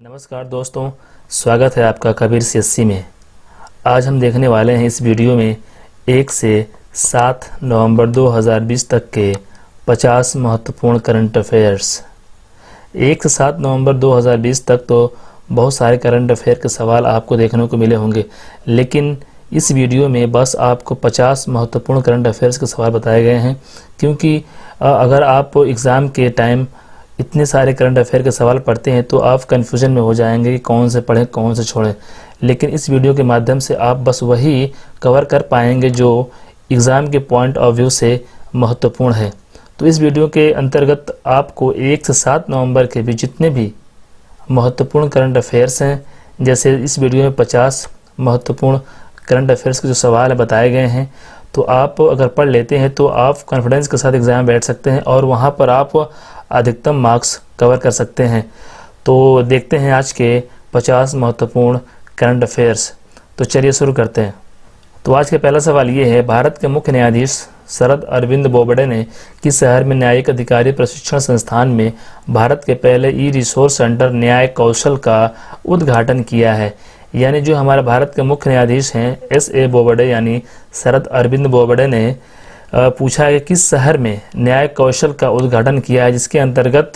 नमस्कार दोस्तों, स्वागत है आपका कबीर सीएससी में। आज हम देखने वाले हैं इस वीडियो में 1 से 7 नवंबर 2020 तक के 50 महत्वपूर्ण करंट अफेयर्स। 1 से 7 नवंबर 2020 तक तो बहुत सारे करंट अफेयर के सवाल आपको देखने को मिले होंगे, लेकिन इस वीडियो में बस आपको 50 महत्वपूर्ण करंट अफेयर्स के सवाल बताए गए हैं, क्योंकि अगर आप एग्ज़ाम के टाइम इतने सारे करंट अफेयर के सवाल पढ़ते हैं तो आप कन्फ्यूजन में हो जाएंगे कि कौन से पढ़ें कौन से छोड़ें। लेकिन इस वीडियो के माध्यम से आप बस वही कवर कर पाएंगे जो एग्ज़ाम के पॉइंट ऑफ व्यू से महत्वपूर्ण है। तो इस वीडियो के अंतर्गत आपको 1 से 7 नवंबर के भी जितने भी महत्वपूर्ण करंट अफेयर्स हैं, जैसे इस वीडियो में 50 महत्वपूर्ण करंट अफेयर्स के जो सवाल बताए गए हैं, तो आप अगर पढ़ लेते हैं तो आप कॉन्फिडेंस के साथ एग्ज़ाम बैठ सकते हैं और वहाँ पर आप अधिकतम मार्क्स कवर कर सकते हैं। तो देखते हैं आज के 50 महत्वपूर्ण करंट अफेयर्स। तो चलिए शुरू करते हैं। तो आज का पहला सवाल ये है, भारत के मुख्य न्यायाधीश शरद अरविंद बोबडे ने किस शहर में न्यायिक अधिकारी प्रशिक्षण संस्थान में भारत के पहले ई रिसोर्स सेंटर न्याय कौशल का उद्घाटन किया है? यानी जो हमारे भारत के मुख्य न्यायाधीश हैं S.A. बोबडे यानी शरद अरविंद बोबडे ने पूछा है कि किस शहर में न्याय कौशल का उद्घाटन किया है, जिसके अंतर्गत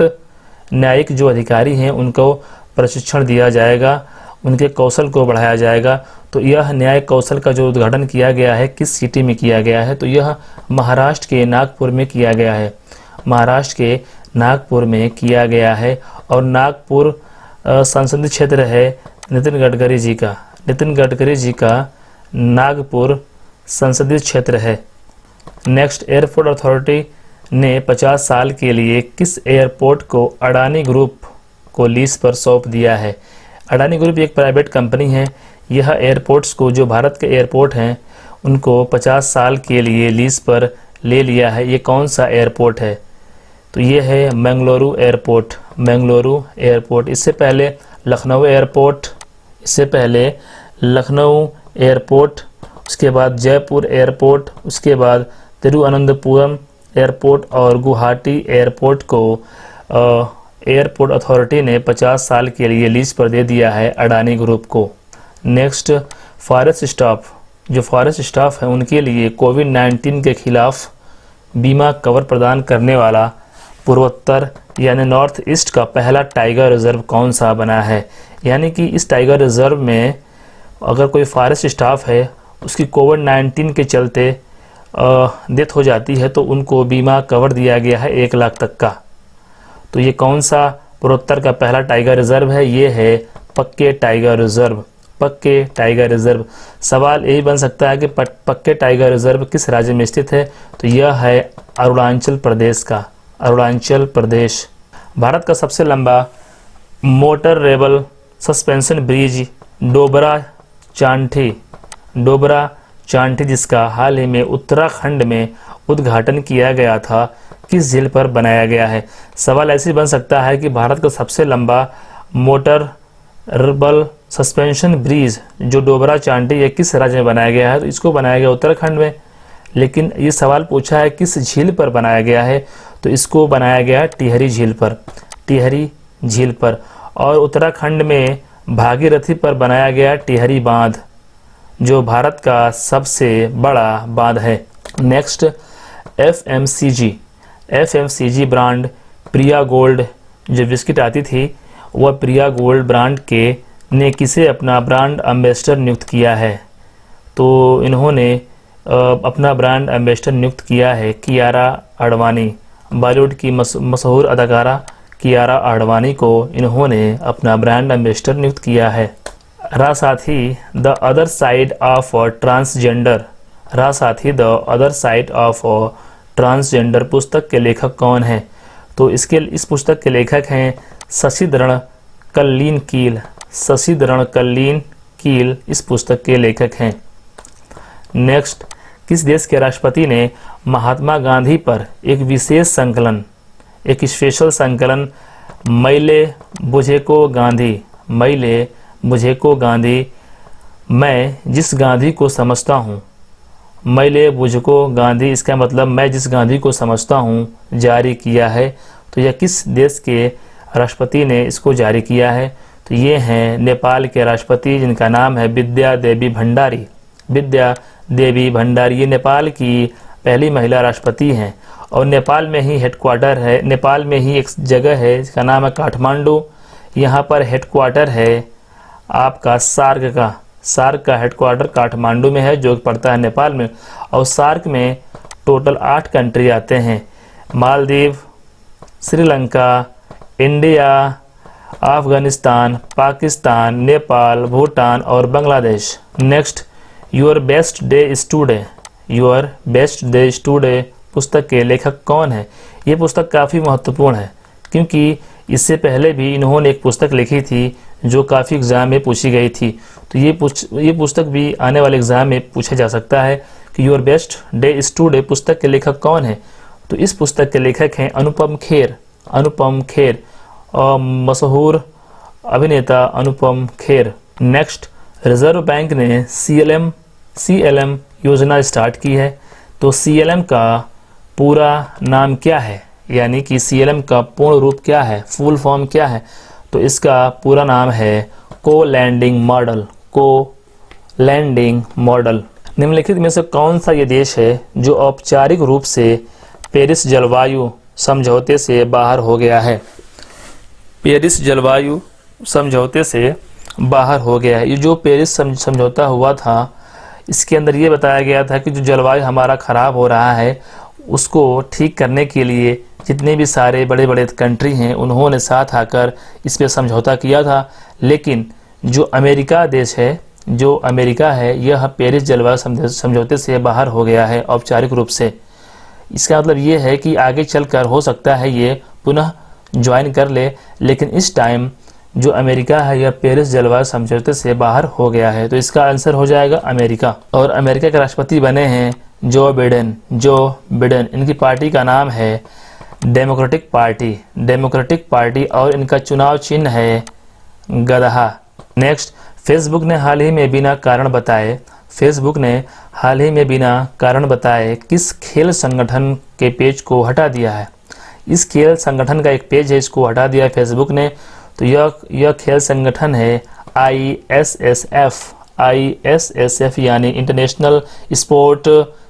न्यायिक जो अधिकारी हैं उनको प्रशिक्षण दिया जाएगा, उनके कौशल को बढ़ाया जाएगा। तो यह न्याय कौशल का जो उद्घाटन किया गया है किस सिटी में किया गया है? तो यह महाराष्ट्र के नागपुर में किया गया है। महाराष्ट्र के नागपुर में किया गया है और नागपुर संसदीय क्षेत्र है नितिन गडकरी जी का। नितिन गडकरी जी का नागपुर संसदीय क्षेत्र है। नेक्स्ट, एयरपोर्ट अथॉरिटी ने 50 साल के लिए किस एयरपोर्ट को अडानी ग्रुप को लीज पर सौंप दिया है? अडानी ग्रुप एक प्राइवेट कंपनी है। यह एयरपोर्ट्स को, जो भारत के एयरपोर्ट हैं, उनको 50 साल के लिए लीज पर ले लिया है। ये कौन सा एयरपोर्ट है? तो ये है मंगलुरु एयरपोर्ट। मंगलुरु एयरपोर्ट। इससे पहले लखनऊ एयरपोर्ट, उसके बाद जयपुर एयरपोर्ट, उसके बाद तिरुवनंतपुरम एयरपोर्ट और गुवाहाटी एयरपोर्ट को एयरपोर्ट अथॉरिटी ने 50 साल के लिए लीज पर दे दिया है अडानी ग्रुप को। नेक्स्ट, फॉरेस्ट स्टाफ, जो फॉरेस्ट स्टाफ है उनके लिए कोविड-19 के खिलाफ बीमा कवर प्रदान करने वाला पूर्वोत्तर यानी नॉर्थ ईस्ट का पहला टाइगर रिजर्व कौन सा बना है? यानी कि इस टाइगर रिजर्व में अगर कोई फॉरेस्ट स्टाफ है, उसकी कोविड-19 के चलते डेथ हो जाती है तो उनको बीमा कवर दिया गया है 1 लाख तक का। तो ये कौन सा पूर्वोत्तर का पहला टाइगर रिजर्व है? ये है पक्के टाइगर रिजर्व। पक्के टाइगर रिजर्व। सवाल यही बन सकता है कि पक्के टाइगर रिजर्व किस राज्य में स्थित है? तो यह है अरुणाचल प्रदेश का। अरुणाचल प्रदेश। भारत का सबसे लंबा motor rebel suspension bridge Dobra Chanthi जिसका हाल ही में उत्तराखंड में उद्घाटन किया गया था, किस झील पर बनाया गया है? सवाल ऐसे बन सकता है कि भारत का सबसे लंबा मोटर रेबल सस्पेंशन ब्रिज जो डोबरा चांठी है किस राज्य में बनाया गया है? तो इसको बनाया गया उत्तराखंड में। लेकिन ये सवाल पूछा है किस झील पर बनाया गया है, तो इसको बनाया गया टिहरी झील पर। टिहरी झील पर। और उत्तराखंड में भागीरथी पर बनाया गया टिहरी बांध, जो भारत का सबसे बड़ा बांध है। नेक्स्ट, एफएमसीजी ब्रांड प्रिया गोल्ड जो बिस्किट आती थी, वह प्रिया गोल्ड ब्रांड के ने किसे अपना ब्रांड एम्बेसडर नियुक्त किया है? तो इन्होंने अपना ब्रांड एम्बेसडर नियुक्त किया है कियारा आडवाणी। बॉलीवुड की मशहूर अदाकारा कियारा आडवाणी को इन्होंने अपना ब्रांड एम्बेसडर नियुक्त किया है। Rasathi the other side of transgender पुस्तक के लेखक कौन है? तो इस पुस्तक के लेखक हैं शशिधरण कल्लीन कील इस पुस्तक के लेखक हैं। नेक्स्ट, किस देश के राष्ट्रपति ने महात्मा गांधी पर एक स्पेशल संकलन मैले बुझे को गांधी मैं जिस गांधी को समझता हूँ, मैले बुझको गांधी, इसका मतलब मैं जिस गांधी को समझता हूँ, जारी किया है? तो यह किस देश के राष्ट्रपति ने इसको जारी किया है? तो ये हैं नेपाल के राष्ट्रपति, जिनका नाम है विद्या देवी भंडारी। विद्या देवी भंडारी ये नेपाल की पहली महिला राष्ट्रपति हैं और नेपाल में ही हेडक्वार्टर है। नेपाल में ही एक जगह है जिसका नाम है काठमांडू। यहाँ पर हेडक्वार्टर है आपका सार्क का हेडक्वार्टर काठमांडू में है, जो पड़ता है नेपाल में। और सार्क में टोटल 8 कंट्री आते हैं: मालदीव, श्रीलंका, इंडिया, अफगानिस्तान, पाकिस्तान, नेपाल, भूटान और Bangladesh. Next, your best day is today. Your best day is today पुस्तक के लेखक कौन है? ये पुस्तक काफ़ी महत्वपूर्ण है क्योंकि इससे पहले भी इन्होंने एक पुस्तक लिखी थी जो काफ़ी एग्ज़ाम में पूछी गई थी। तो ये पुस्तक भी आने वाले एग्ज़ाम में पूछा जा सकता है कि your best day is today पुस्तक के लेखक कौन है? तो इस पुस्तक के लेखक हैं अनुपम खेर और मशहूर अभिनेता Anupam Kher. Next, reserve bank ने CLM योजना स्टार्ट की है। तो CLM का पूरा नाम क्या है, यानी कि CLM का पूर्ण रूप क्या है, फुल फॉर्म क्या है? तो इसका पूरा नाम है को लैंडिंग मॉडल। निम्नलिखित में से कौन सा ये देश है जो औपचारिक रूप से पेरिस जलवायु समझौते से बाहर हो गया है? पेरिस जलवायु समझौते से बाहर हो गया है। ये जो पेरिस समझौता हुआ था, इसके अंदर ये बताया गया था कि जो जलवायु हमारा ख़राब हो रहा है उसको ठीक करने के लिए जितने भी सारे बड़े बड़े कंट्री हैं उन्होंने साथ आकर इस पर समझौता किया था। लेकिन जो अमेरिका है यह पेरिस जलवायु समझौते से बाहर हो गया है औपचारिक रूप से। इसका मतलब ये है कि आगे चलकर हो सकता है ये पुनः ज्वाइन कर ले, लेकिन इस टाइम जो अमेरिका है यह पेरिस जलवायु समझौते से बाहर हो गया है। तो इसका आंसर हो जाएगा अमेरिका। और अमेरिका के राष्ट्रपति बने हैं जो बिडेन। इनकी पार्टी का नाम है डेमोक्रेटिक पार्टी और इनका चुनाव चिन्ह है गदहा। नेक्स्ट, फेसबुक ने हाल ही में बिना कारण बताए किस खेल संगठन के पेज को हटा दिया है? इस खेल संगठन का एक पेज है, इसको हटा दिया फेसबुक ने। तो यह खेल संगठन है ISSF यानी international sport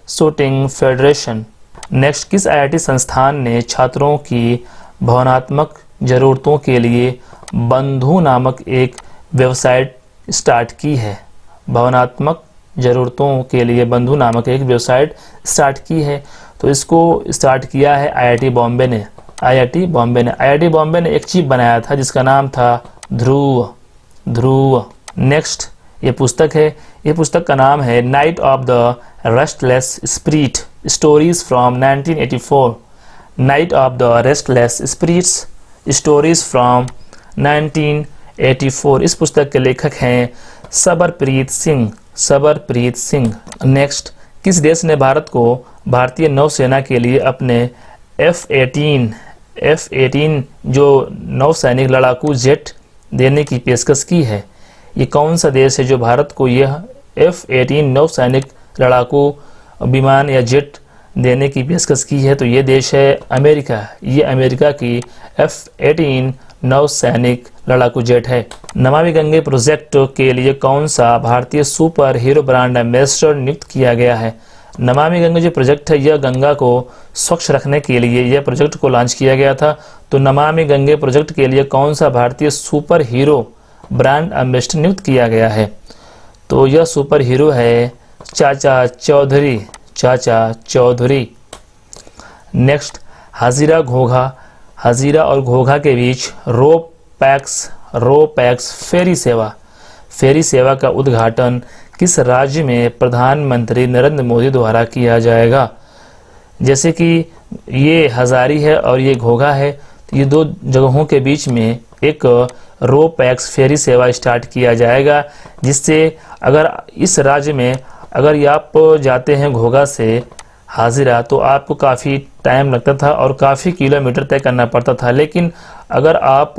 shooting federation. Next, किस IIT संस्थान ने छात्रों की भावनात्मक ज़रूरतों के लिए बंधु नामक एक वेबसाइट स्टार्ट की है? भावनात्मक ज़रूरतों के लिए बंधु नामक एक वेबसाइट स्टार्ट की है। तो इसको स्टार्ट किया है IIT बॉम्बे ने। IIT बॉम्बे ने एक चिप बनाया था जिसका नाम था ध्रुव। नेक्स्ट, ये पुस्तक है। ये पुस्तक का नाम है night of the restless spirit stories from 1984। Night of the restless spirits stories from 1984। इस पुस्तक के लेखक हैं सबरप्रीत सिंह। नेक्स्ट, किस देश ने भारत को भारतीय नौसेना के लिए अपने F-18 जो नौसैनिक लड़ाकू जेट देने की पेशकश की है? ये कौन सा देश है जो भारत को यह F-18 नौसैनिक लड़ाकू विमान या जेट देने की पेशकश की है? तो ये देश है अमेरिका। ये अमेरिका की F-18 नौसैनिक लड़ाकू जेट है। नमामि गंगे प्रोजेक्ट के लिए कौन सा भारतीय सुपर हीरो ब्रांड एम्बेसडर नियुक्त किया गया है? नमामि गंगे जो प्रोजेक्ट है यह गंगा को स्वच्छ रखने के लिए यह प्रोजेक्ट को लॉन्च किया गया था। तो नमामि गंगे प्रोजेक्ट के लिए कौन सा भारतीय सुपर हीरो ब्रांड एम्बेसडर नियुक्त किया गया है? तो यह सुपर हीरो है चाचा चौधरी। नेक्स्ट, हाजीरा और घोघा के बीच रो पैक्स फेरी सेवा का उद्घाटन किस राज्य में प्रधानमंत्री नरेंद्र मोदी द्वारा किया जाएगा? जैसे कि ये हजारी है और ये घोघा है, तो ये दो जगहों के बीच में एक रो पैक्स फेरी सेवा स्टार्ट किया जाएगा, जिससे अगर इस राज्य में अगर आप जाते हैं घोघा से हाजिरा तो आपको काफ़ी टाइम लगता था और काफ़ी किलोमीटर तय करना पड़ता था। लेकिन अगर आप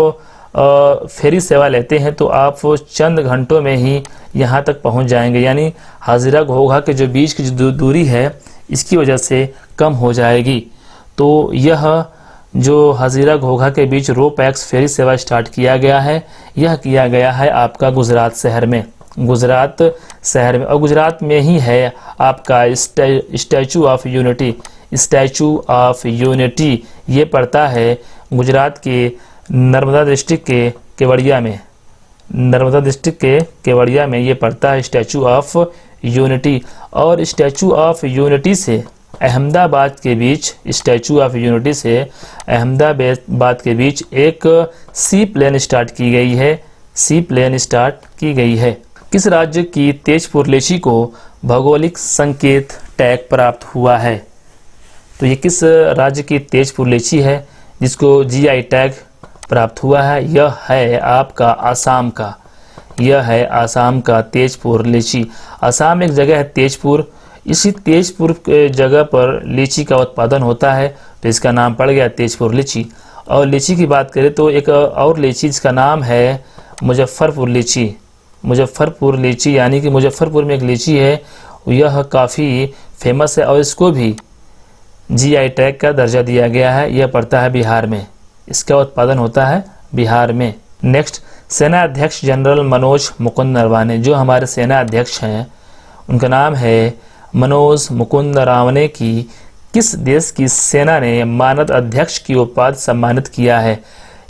फेरी सेवा लेते हैं तो आप चंद घंटों में ही यहाँ तक पहुँच जाएंगे। यानी हाजिरा घोघा के जो बीच की जो दूरी है इसकी वजह से कम हो जाएगी। तो यह जो हजीरा घोघा के बीच रो पैक्स फेरी सेवा स्टार्ट किया गया है, यह किया गया है आपका गुजरात शहर में, गुजरात शहर में। और गुजरात में ही है आपका statue of unity, statue of unity ये पड़ता है गुजरात के नर्मदा डिस्ट्रिक्ट के केवड़िया में, नर्मदा डिस्ट्रिक्ट के केवड़िया में ये पड़ता है स्टैचू ऑफ यूनिटी। और स्टैचू ऑफ यूनिटी से अहमदाबाद के बीच, स्टैचू ऑफ यूनिटी से अहमदाबाद के बीच एक सी प्लेन स्टार्ट की गई है, सी प्लेन स्टार्ट की गई है। किस राज्य की तेजपुर लीची को भौगोलिक संकेत टैग प्राप्त हुआ है? तो ये किस राज्य की तेजपुर लीची है जिसको जीआई टैग प्राप्त हुआ है? यह है आपका आसाम का, यह है आसाम का तेजपुर लीची। आसाम एक जगह है तेजपुर, इसी तेजपुर के जगह पर लीची का उत्पादन होता है, तो इसका नाम पड़ गया तेजपुर लीची। और लीची की बात करें तो एक और लीची जिसका नाम है मुजफ्फरपुर लीची, मुजफ्फरपुर लीची, यानी कि मुजफ्फरपुर में एक लीची है, यह काफ़ी फेमस है और इसको भी जीआई टैग का दर्जा दिया गया है। यह पड़ता है बिहार में, इसका उत्पादन होता है बिहार में। नेक्स्ट, सेना अध्यक्ष जनरल मनोज मुकुंद नरवाने, जो हमारे सेना अध्यक्ष हैं उनका नाम है मनोज मुकुंद नरवाने की किस देश की सेना ने मानद अध्यक्ष की उपाधि सम्मानित किया है?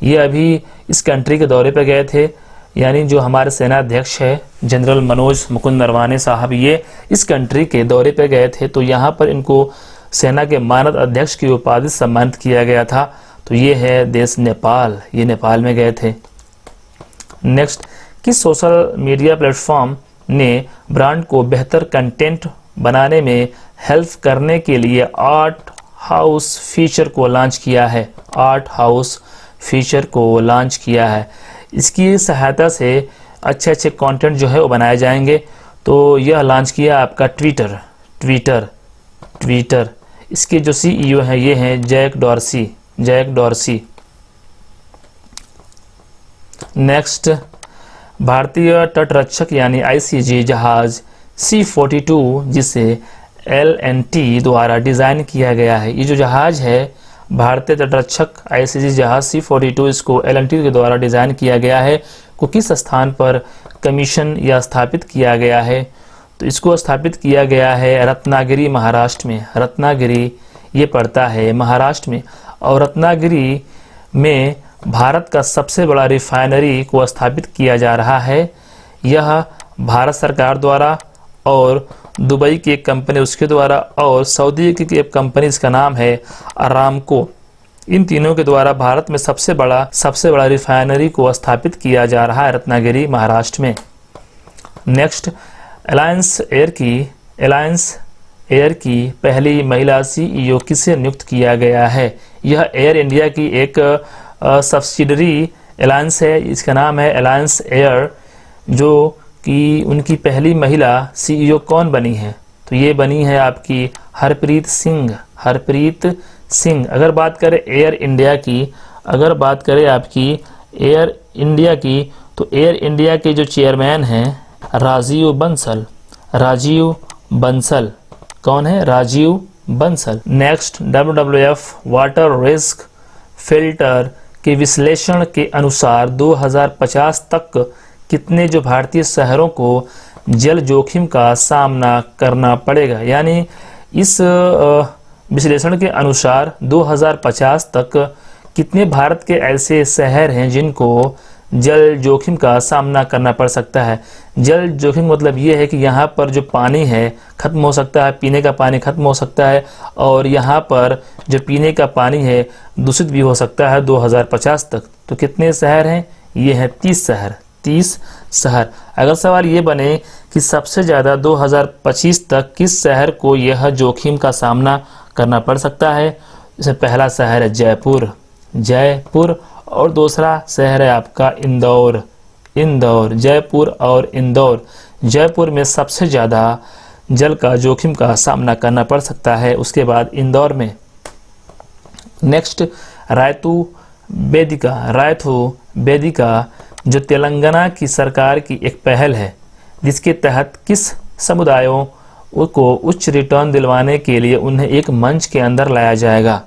ये अभी इस कंट्री के दौरे पर गए थे, यानी जो हमारे सेना अध्यक्ष है जनरल मनोज मुकुंद नरवाने साहब, ये इस कंट्री के दौरे पर गए थे, तो यहाँ पर इनको सेना के मानद अध्यक्ष की उपाधि सम्मानित किया गया था। तो ये है देश नेपाल, ये नेपाल में गए थे। नेक्स्ट, किस सोशल मीडिया प्लेटफॉर्म ने ब्रांड को बेहतर कंटेंट बनाने में हेल्प करने के लिए आर्ट हाउस फीचर को लॉन्च किया है? आर्ट हाउस फीचर को लॉन्च किया है। इसकी सहायता से अच्छे अच्छे कंटेंट जो है वो बनाए जाएंगे। तो यह लॉन्च किया आपका ट्विटर, ट्विटर, ट्विटर। इसके जो सीईओ हैं ये हैं Jack Dorsey, Jack Dorsey. Next, भारतीय तटरक्षक यानी आईसीजी जहाज C-42 जिसे L&T द्वारा डिज़ाइन किया गया है, ये जो जहाज है भारतीय तटरक्षक आईसीजी जहाज C-42, इसको L&T के द्वारा डिज़ाइन किया गया है, को किस स्थान पर कमीशन या स्थापित किया गया है? तो इसको स्थापित किया गया है रत्नागिरी, महाराष्ट्र में। रत्नागिरी ये पड़ता है महाराष्ट्र में। और रत्नागिरी में भारत का सबसे बड़ा रिफाइनरी को स्थापित किया जा रहा है। यह भारत सरकार द्वारा और दुबई की एक कंपनी उसके द्वारा और सऊदी की एक कंपनी, इसका नाम है अरामको, इन तीनों के द्वारा भारत में सबसे बड़ा रिफाइनरी को स्थापित किया जा रहा है रत्नागिरी, महाराष्ट्र में। नेक्स्ट, अलायंस एयर की पहली महिला सीईओ किसे नियुक्त किया गया है? यह एयर इंडिया की एक सब्सिडरी अलायंस है, इसका नाम है अलायंस एयर, जो कि उनकी पहली महिला सीईओ कौन बनी है? तो ये बनी है आपकी हरप्रीत सिंह, हरप्रीत सिंह। अगर बात करें एयर इंडिया की, अगर बात करें आपकी एयर इंडिया की, तो एयर इंडिया के जो चेयरमैन हैं राजीव बंसल, राजीव बंसल। कौन है? Rajiv Bansal. Next, WWF water risk filter के विश्लेषण के अनुसार 2050 तक कितने जो भारतीय शहरों को जल जोखिम का सामना करना पड़ेगा? यानी इस विश्लेषण के अनुसार 2050 तक कितने भारत के ऐसे शहर हैं जिनको जल जोखिम का सामना करना पड़ सकता है? जल जोखिम मतलब ये है कि यहाँ पर जो पानी है खत्म हो सकता है, पीने का पानी खत्म हो सकता है, और यहाँ पर जो पीने का पानी है दूषित भी हो सकता है 2050 तक। तो कितने शहर हैं? ये हैं 30 शहर, 30 शहर। अगर सवाल ये बने कि सबसे ज़्यादा 2025 तक किस शहर को यह जोखिम का सामना करना पड़ सकता है, जैसे पहला शहर है जयपुर, जयपुर, और दूसरा शहर है आपका इंदौर, इंदौर, जयपुर और इंदौर। जयपुर में सबसे ज़्यादा जल का जोखिम का सामना करना पड़ सकता है, उसके बाद इंदौर में। नेक्स्ट, रायतू वेदिका जो तेलंगाना की सरकार की एक पहल है, जिसके तहत किस समुदायों को उच्च रिटर्न दिलवाने के लिए उन्हें एक मंच के अंदर लाया जाएगा?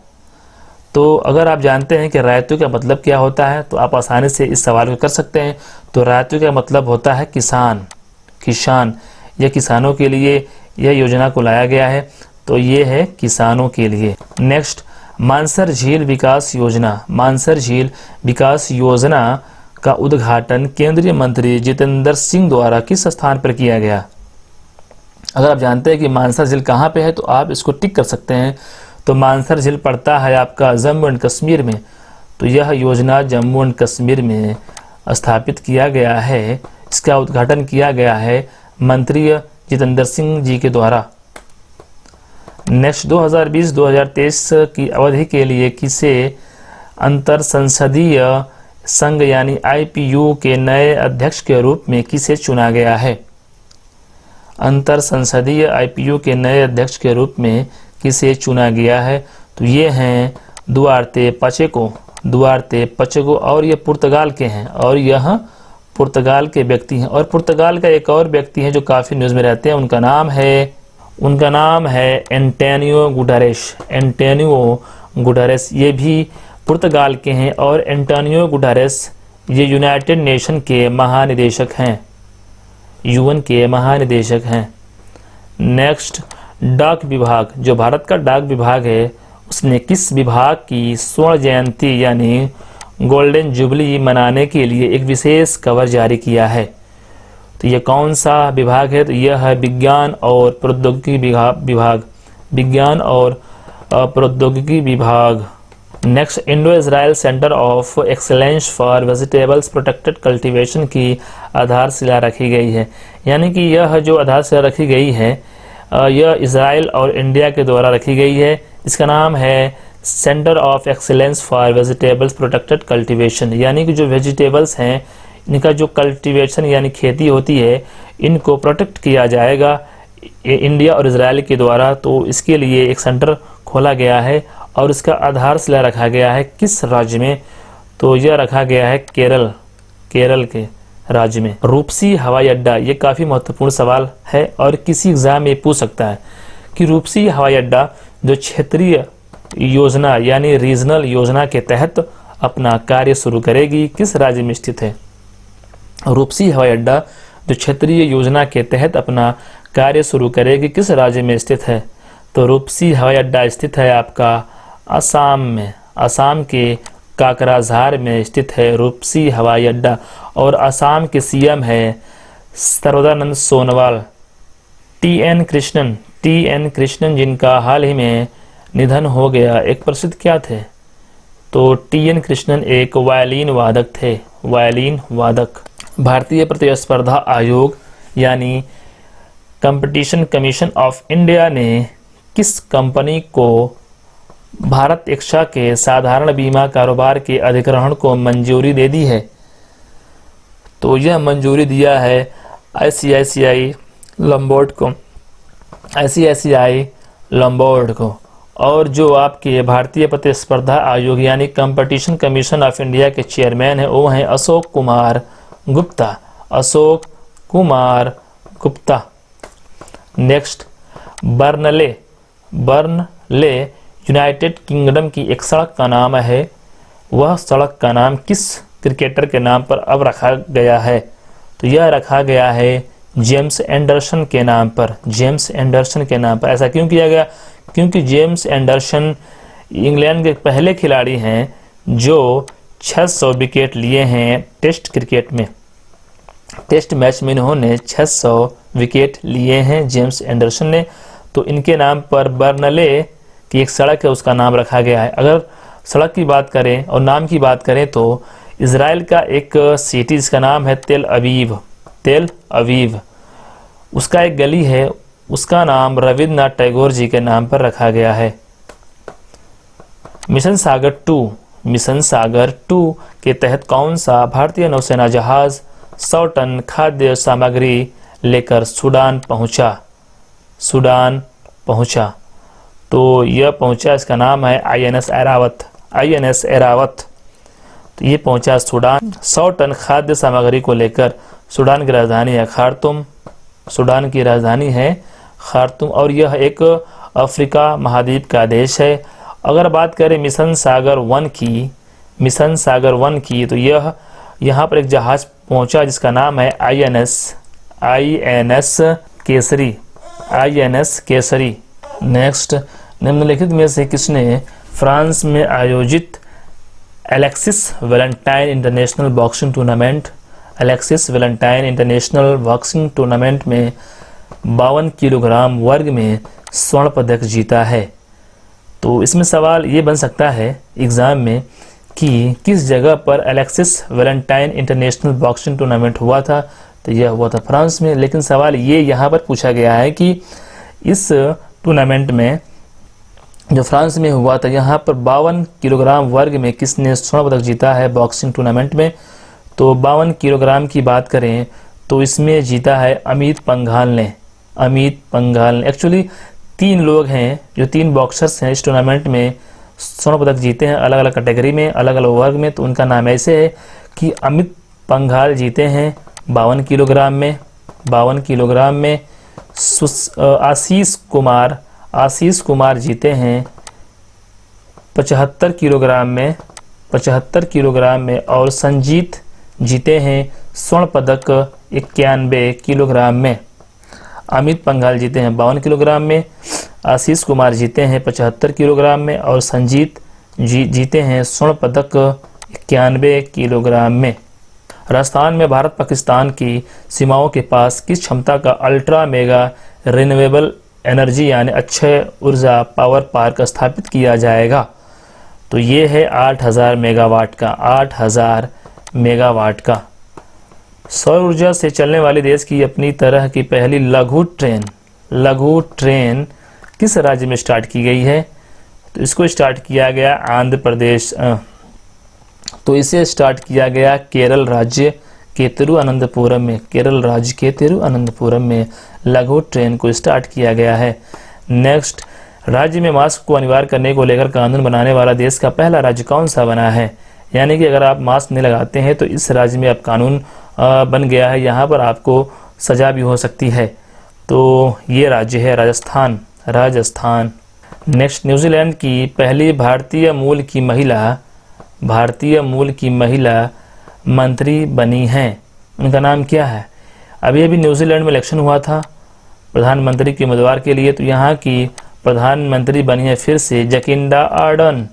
तो अगर आप जानते हैं कि रायतू का मतलब क्या होता है तो आप आसानी से इस सवाल को कर सकते हैं। तो रायतू का मतलब होता है किसान, किसान। यह किसानों के लिए यह योजना को लाया गया है, तो ये है किसानों के लिए। नेक्स्ट, मानसर झील विकास योजना। मानसर झील विकास योजना का उद्घाटन केंद्रीय मंत्री जितेंद्र सिंह द्वारा किस स्थान पर किया गया? अगर आप जानते हैं कि मानसर झील कहाँ पे है तो आप इसको टिक कर सकते हैं। तो मानसर झील पड़ता है आपका जम्मू एंड कश्मीर में। तो यह योजना जम्मू एंड कश्मीर में स्थापित किया गया है। इसका उद्घाटन किया गया है मंत्री जितेंद्र सिंह जी के द्वारा। नेक्स्ट, 2020-2023 की अवधि के लिए किसे अंतर संसदीय संघ यानी IPU के नए अध्यक्ष के रूप में किसे चुना गया है? अंतर संसदीय IPU के नए अध्यक्ष के रूप में किसे चुना गया है? तो ये हैं दुआर्ते पचेको, दुआर्ते पचेको, और ये पुर्तगाल के हैं, और यह पुर्तगाल के व्यक्ति हैं। और पुर्तगाल का एक और व्यक्ति हैं जो काफ़ी न्यूज़ में रहते हैं, उनका नाम है एंटोनियो गुटेरेस। एंटोनियो गुटेरेस ये भी पुर्तगाल के हैं, और एंटोनियो गुटेरेस ये यूनाइटेड नेशन के महानिदेशक हैं, UN के महानिदेशक हैं। नेक्स्ट, डाक विभाग, जो भारत का डाक विभाग है उसने किस विभाग की स्वर्ण जयंती यानी गोल्डन जुबली मनाने के लिए एक विशेष कवर जारी किया है? तो यह कौन सा विभाग है? तो यह है विज्ञान और प्रौद्योगिकी विभाग, विज्ञान और प्रौद्योगिकी विभाग। Next, Indo Israel centre of excellence for vegetables protected cultivation की आधारशिला रखी गई है। यानी कि यह जो आधारशिला रखी गई है यह इजराइल और इंडिया के द्वारा रखी गई है। इसका नाम है centre of excellence for vegetables protected cultivation. यानी कि जो वेजिटेबल्स हैं इनका जो कल्टीवेशन यानी खेती होती है इनको प्रोटेक्ट किया जाएगा इंडिया और इजराइल के द्वारा। तो इसके लिए एक सेंटर खोला गया है और इसका आधारशिला रखा गया है किस राज्य में? तो यह रखा गया है केरल, केरल के राज्य में। रूपसी हवाई अड्डा, ये काफ़ी महत्वपूर्ण सवाल है और किसी एग्जाम में पूछ सकता है कि रूपसी हवाई अड्डा जो क्षेत्रीय योजना यानी रीजनल योजना के तहत अपना कार्य शुरू करेगी किस राज्य में स्थित है? रूपसी हवाई अड्डा जो क्षेत्रीय योजना के तहत अपना कार्य शुरू करेगी किस राज्य में स्थित है? तो रूपसी हवाई अड्डा स्थित है आपका असम में, असम के काकराझार में स्थित है रूपसी हवाई अड्डा। और असम के CM है सर्बानंद सोनोवाल। TN कृष्णन जिनका हाल ही में निधन हो गया, एक प्रसिद्ध क्या थे? तो TN कृष्णन एक वायलिन वादक थे, वायलिन वादक। भारतीय प्रतिस्पर्धा आयोग यानी कंपटीशन कमीशन ऑफ इंडिया ने किस कंपनी को भारत एक्सा के साधारण बीमा कारोबार के अधिग्रहण को मंजूरी दे दी है? तो यह मंजूरी दिया है ICICI लॉम्बार्ड को, ICICI लॉम्बार्ड को। और जो आपके भारतीय प्रतिस्पर्धा आयोग यानी कंपटीशन कमीशन ऑफ इंडिया के चेयरमैन हैं वो हैं Ashok Kumar Gupta, Ashok Kumar Gupta. Next, Burnley United kingdom की एक सड़क का नाम है, वह सड़क का नाम किस क्रिकेटर के नाम पर अब रखा गया है? तो यह रखा गया है जेम्स एंडरसन के नाम पर, जेम्स एंडरसन के नाम पर। ऐसा क्यों किया गया? क्योंकि जेम्स एंडरसन इंग्लैंड के पहले खिलाड़ी हैं जो 600 विकेट लिए हैं टेस्ट क्रिकेट में। टेस्ट मैच में इन्होंने 600 विकेट लिए हैं जेम्स एंडरसन ने। तो इनके नाम पर बर्नले की एक सड़क है उसका नाम रखा गया है। अगर सड़क की बात करें और नाम की बात करें तो इजराइल का एक सिटी जिसका नाम है तेल अवीव, तेल अवीव, उसका एक गली है उसका नाम रविन्द्रनाथ टैगोर जी के नाम पर रखा गया है। मिशन सागर 2 के तहत कौन सा भारतीय नौसेना जहाज 100 टन खाद्य सामग्री लेकर सूडान पहुंचा? तो यह पहुंचा, इसका नाम है INS ऐरावत। तो ये पहुंचा सूडान 100 टन खाद्य सामग्री को लेकर। सूडान की राजधानी है खार्तूम, सूडान की राजधानी है खार्तूम। और यह एक अफ्रीका महाद्वीप का देश है अगर बात करें मिशन सागर 1 की तो यह यहाँ पर एक जहाज पहुंचा जिसका नाम है INS केसरी। नेक्स्ट, निम्नलिखित में से किसने फ्रांस में आयोजित Alexis Valentine international boxing tournament में 52 किलोग्राम वर्ग में स्वर्ण पदक जीता है? तो इसमें सवाल ये बन सकता है एग्जाम में कि किस जगह पर Alexis Valentine international boxing tournament हुआ था। तो यह हुआ था फ्रांस में, लेकिन सवाल ये यहाँ पर पूछा गया है कि इस टूर्नामेंट में जो फ्रांस में हुआ था यहाँ पर 52 किलोग्राम वर्ग में किसने स्वर्ण पदक जीता है बॉक्सिंग टूर्नामेंट में? तो 52 किलोग्राम की बात करें तो इसमें जीता है अमित पंघाल ने। एक्चुअली 3 लोग हैं जो 3 बॉक्सर्स हैं इस टूर्नामेंट में स्वर्ण पदक जीते हैं अलग अलग कैटेगरी में, अलग अलग वर्ग में। तो उनका नाम ऐसे है कि अमित पंघाल जीते हैं 52 किलोग्राम में, आशीष कुमार जीते हैं 75 किलोग्राम में और संजीत जीते हैं स्वर्ण पदक 91 किलोग्राम में। अमित पंघाल जीते हैं 52 किलोग्राम में, आशीष कुमार जीते हैं 75 किलोग्राम में और संजीत जीते हैं स्वर्ण पदक 91 किलोग्राम में। राजस्थान में भारत पाकिस्तान की सीमाओं के पास किस क्षमता का अल्ट्रा मेगा रिन्यूएबल एनर्जी यानी अक्षय ऊर्जा पावर पार्क स्थापित किया जाएगा? तो ये है 8000 मेगावाट का। सौर ऊर्जा से चलने वाले देश की अपनी तरह की पहली लघु ट्रेन किस राज्य में स्टार्ट की गई है? तो इसको स्टार्ट किया गया आंध्र प्रदेश, तो इसे स्टार्ट किया गया केरल राज्य के तिरुअनंतपुरम में लघु ट्रेन को स्टार्ट किया गया है। नेक्स्ट, राज्य में मास्क को अनिवार्य करने को लेकर कानून बनाने वाला देश का पहला राज्य कौन सा बना है? यानी कि अगर आप मास्क नहीं लगाते हैं तो इस राज्य में अब कानून बन गया है, यहाँ पर आपको सजा भी हो सकती है। तो ये राज्य है राजस्थान। नेक्स्ट, न्यूजीलैंड की पहली भारतीय मूल की महिला मंत्री बनी हैं, उनका नाम क्या है? अभी न्यूजीलैंड में इलेक्शन हुआ था प्रधानमंत्री के उम्मीदवार के लिए, तो यहाँ की प्रधानमंत्री बनी है फिर से जकिंडा आर्डन।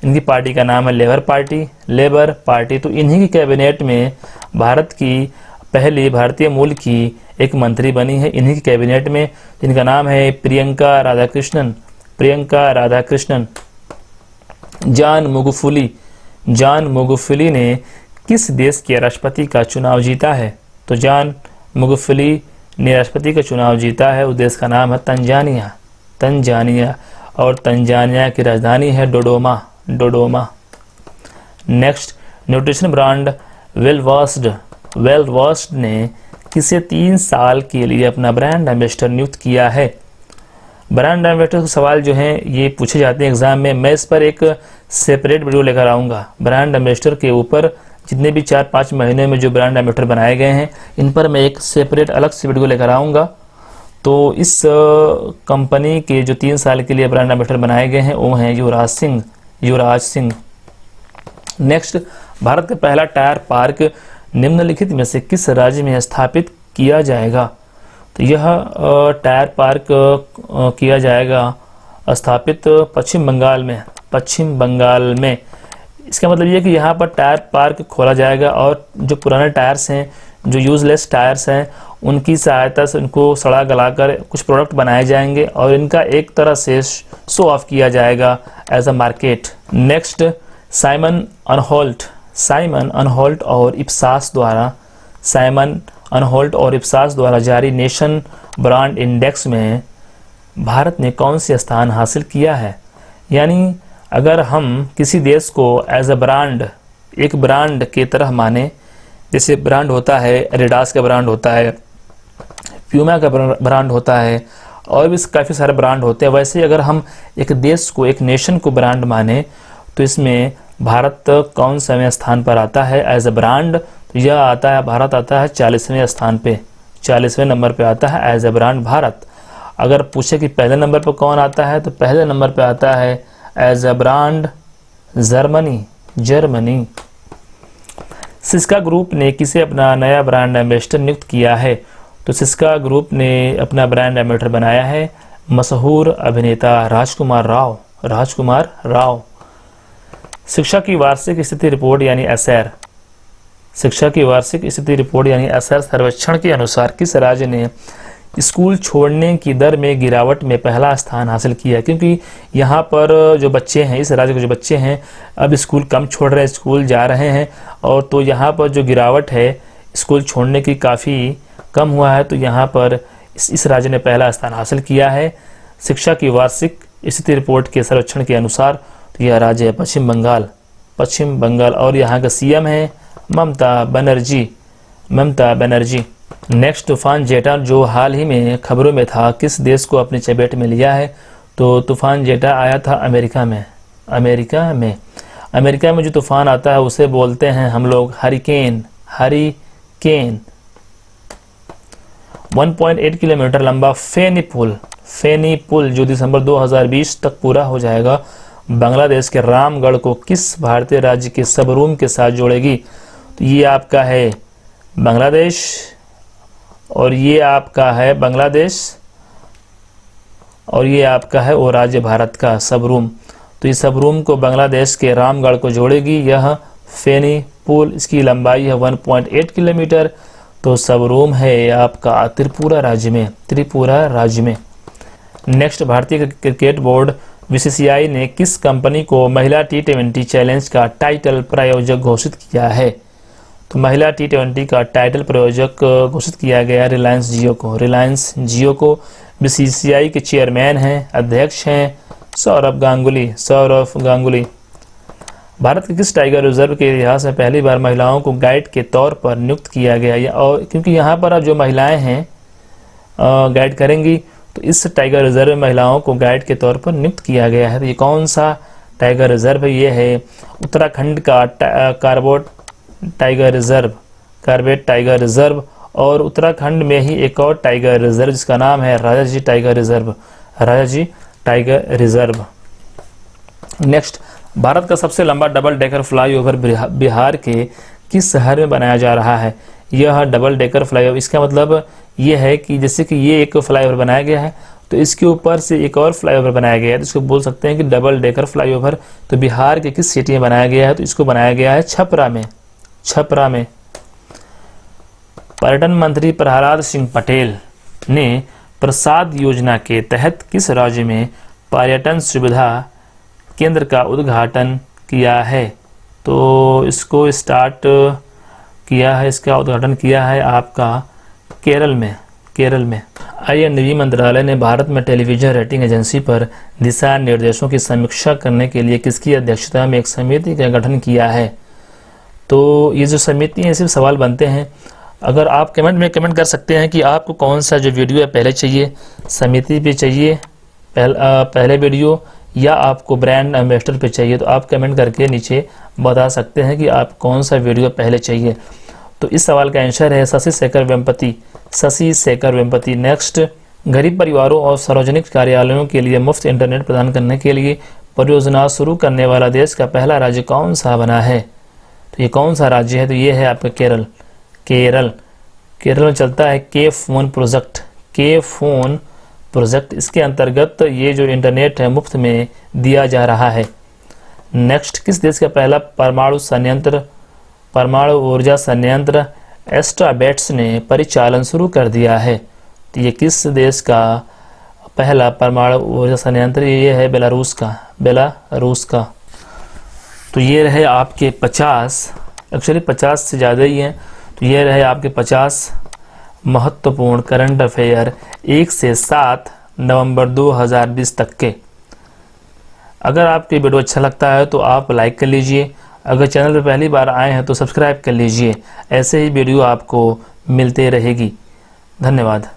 इनकी पार्टी का नाम है लेबर पार्टी। तो इन्हीं की कैबिनेट में भारत की पहली भारतीय मूल की एक मंत्री बनी है इन्हीं की कैबिनेट में, जिनका नाम है प्रियंका राधाकृष्णन। जॉन मैगुफुली ने किस देश के राष्ट्रपति का चुनाव जीता है? तो जॉन मैगुफुली ने राष्ट्रपति का चुनाव जीता है, उस देश का नाम है तंजानिया और तंजानिया की राजधानी है डोडोमा। नेक्स्ट, न्यूट्रिशन ब्रांड वेलवॉस्ड ने किसे 3 साल के लिए अपना ब्रांड एम्बेसडर नियुक्त किया है? ब्रांड एम्बेसडर के सवाल जो हैं ये पूछे जाते हैं एग्जाम में। मैं इस पर एक सेपरेट वीडियो लेकर आऊँगा। ब्रांड एम्बेसडर के ऊपर जितने भी 4-5 महीने में जो ब्रांड एम्बेसडर बनाए गए हैं इन पर मैं एक सेपरेट अलग से वीडियो लेकर आऊँगा। तो इस कंपनी के जो 3 साल के लिए ब्रांड एम्बेसडर बनाए गए हैं वो हैं युवराज सिंह। नेक्स्ट, भारत का पहला टायर पार्क निम्नलिखित में से किस राज्य में स्थापित किया जाएगा? तो यह टायर पार्क किया जाएगा स्थापित पश्चिम बंगाल में। इसका मतलब ये कि यहाँ पर टायर पार्क खोला जाएगा और जो पुराने टायर्स हैं, जो यूजलेस टायर्स हैं, उनकी सहायता से उनको सड़ा गलाकर कुछ प्रोडक्ट बनाए जाएंगे और इनका एक तरह से शो ऑफ किया जाएगा as a market. Next, Simon Anholt और इप्सास द्वारा जारी नेशन ब्रांड इंडेक्स में भारत ने कौन से स्थान हासिल किया है? यानी अगर हम किसी देश को एज अ ब्रांड, एक ब्रांड की तरह माने, जैसे ब्रांड होता है एडिडास का ब्रांड होता है, प्यूमा का ब्रांड होता है और भी काफ़ी सारे ब्रांड होते हैं, वैसे अगर हम एक देश को, एक नेशन को ब्रांड माने तो इसमें भारत कौन से स्थान पर आता है एज अ ब्रांड? तो यह आता है, भारत आता है 40वें स्थान पे, 40वें नंबर पे आता है एज अ ब्रांड भारत। अगर पूछे कि पहले नंबर पर कौन आता है तो पहले नंबर पर आता है as a brand Germany. Syska group ने किसे अपना नया ब्रांड एम्बेसडर नियुक्त किया है? तो सिस्का ग्रुप ने अपना ब्रांड एम्बेसडर बनाया है मशहूर अभिनेता राजकुमार राव। शिक्षा की वार्षिक स्थिति रिपोर्ट यानी एसआर, शिक्षा की वार्षिक स्थिति रिपोर्ट यानी एसआर सर्वेक्षण के अनुसार किस राज्य ने स्कूल छोड़ने की दर में गिरावट में पहला स्थान हासिल किया? क्योंकि यहाँ पर जो बच्चे हैं, इस राज्य के जो बच्चे हैं अब स्कूल कम छोड़ रहे हैं, स्कूल जा रहे हैं, और तो यहाँ पर जो गिरावट है स्कूल छोड़ने की काफ़ी कम हुआ है, तो यहाँ पर इस राज्य ने पहला स्थान हासिल किया है शिक्षा की वार्षिक स्थिति रिपोर्ट के सर्वेक्षण के अनुसार। तो यह राज्य है पश्चिम बंगाल और यहाँ का सीएम है ममता बनर्जी। नेक्स्ट, तूफान जेटा जो हाल ही में खबरों में था किस देश को अपनी चपेट में लिया है? तो तूफान जेटा आया था अमेरिका में जो तूफान आता है उसे बोलते हैं हम लोग हरिकेन। 1.8 किलोमीटर लंबा फेनी पुल जो दिसंबर 2020 तक पूरा हो जाएगा, बांग्लादेश के रामगढ़ को किस भारतीय राज्य के सबरूम के साथ जोड़ेगी? तो ये आपका है बांग्लादेश और ये आपका है वो राज्य भारत का सबरूम। तो इस सबरूम को बांग्लादेश के रामगढ़ को जोड़ेगी यह फेनी पुल। इसकी लंबाई है 1.8 किलोमीटर। तो सबरूम है आपका त्रिपुरा राज्य में। नेक्स्ट, भारतीय क्रिकेट बोर्ड बीसीसीआई ने किस कंपनी को महिला T20 चैलेंज का टाइटल प्रायोजक घोषित किया है? तो महिला T20 का टाइटल प्रायोजक घोषित किया गया रिलायंस जियो को। बीसीसीआई के चेयरमैन हैं, अध्यक्ष हैं सौरव गांगुली। भारत के किस टाइगर रिजर्व के इतिहास में पहली बार महिलाओं को गाइड के तौर पर नियुक्त किया गया? और क्योंकि यहाँ पर अब जो महिलाएं हैं गाइड करेंगी, तो इस टाइगर रिजर्व में महिलाओं को गाइड के तौर पर नियुक्त किया गया है। तो ये कौन सा टाइगर रिजर्व है? ये है उत्तराखंड का कार्बेट टाइगर रिजर्व। और उत्तराखंड में ही एक और टाइगर रिजर्व जिसका नाम है Rajaji tiger reserve. Next, Bharat का सबसे लंबा डबल डेकर फ्लाईओवर बिहार के किस शहर में बनाया जा रहा है? यह डबल डेकर फ्लाईओवर, इसका मतलब ये है कि जैसे कि ये एक फ्लाईओवर बनाया गया है तो इसके ऊपर से एक और फ्लाईओवर बनाया गया है, तो इसको बोल सकते हैं कि डबल डेकर फ्लाईओवर। तो बिहार के किस सिटी में बनाया गया है? तो इसको बनाया गया है छपरा में। पर्यटन मंत्री प्रहलाद सिंह पटेल ने प्रसाद योजना के तहत किस राज्य में पर्यटन सुविधा केंद्र का उद्घाटन किया है? तो इसका उद्घाटन किया है आपका केरल में। INV मंत्रालय ने भारत में टेलीविजन रेटिंग एजेंसी पर दिशा निर्देशों की समीक्षा करने के लिए किसकी अध्यक्षता में एक समिति का गठन किया है? तो ये जो समिति है, सिर्फ सवाल बनते हैं। अगर आप कमेंट में कमेंट कर सकते हैं कि आपको कौन सा जो वीडियो है पहले चाहिए, समिति पे चाहिए पहले वीडियो, या आपको ब्रांड एम्बेसडर पे चाहिए, तो आप कमेंट करके नीचे बता सकते हैं कि आप कौन सा वीडियो पहले चाहिए। तो इस सवाल का आंसर है शशि शेखर वेम्पति। नेक्स्ट, गरीब परिवारों और सार्वजनिक कार्यालयों के लिए मुफ्त इंटरनेट प्रदान करने के लिए परियोजना शुरू करने वाला देश का पहला राज्य कौन सा बना है? तो ये कौन सा राज्य है? तो ये है आपका केरल में चलता है के फोन प्रोजेक्ट। इसके अंतर्गत ये जो इंटरनेट है मुफ्त में दिया जा रहा है। नेक्स्ट, किस देश का पहला परमाणु ऊर्जा संयंत्र एस्ट्राबेट्स ने परिचालन शुरू कर दिया है? तो ये किस देश का पहला परमाणु ऊर्जा संयंत्र? ये है बेलारूस का। तो ये रहे आपके 50, एक्चुअली 50 से ज़्यादा ही हैं। तो ये रहे आपके 50 महत्वपूर्ण करंट अफेयर 1 से 7 नवंबर 2020 तक के। अगर आपको वीडियो अच्छा लगता है तो आप लाइक कर लीजिए। अगर चैनल पर पहली बार आए हैं तो सब्सक्राइब कर लीजिए। ऐसे ही वीडियो आपको मिलते रहेगी। धन्यवाद।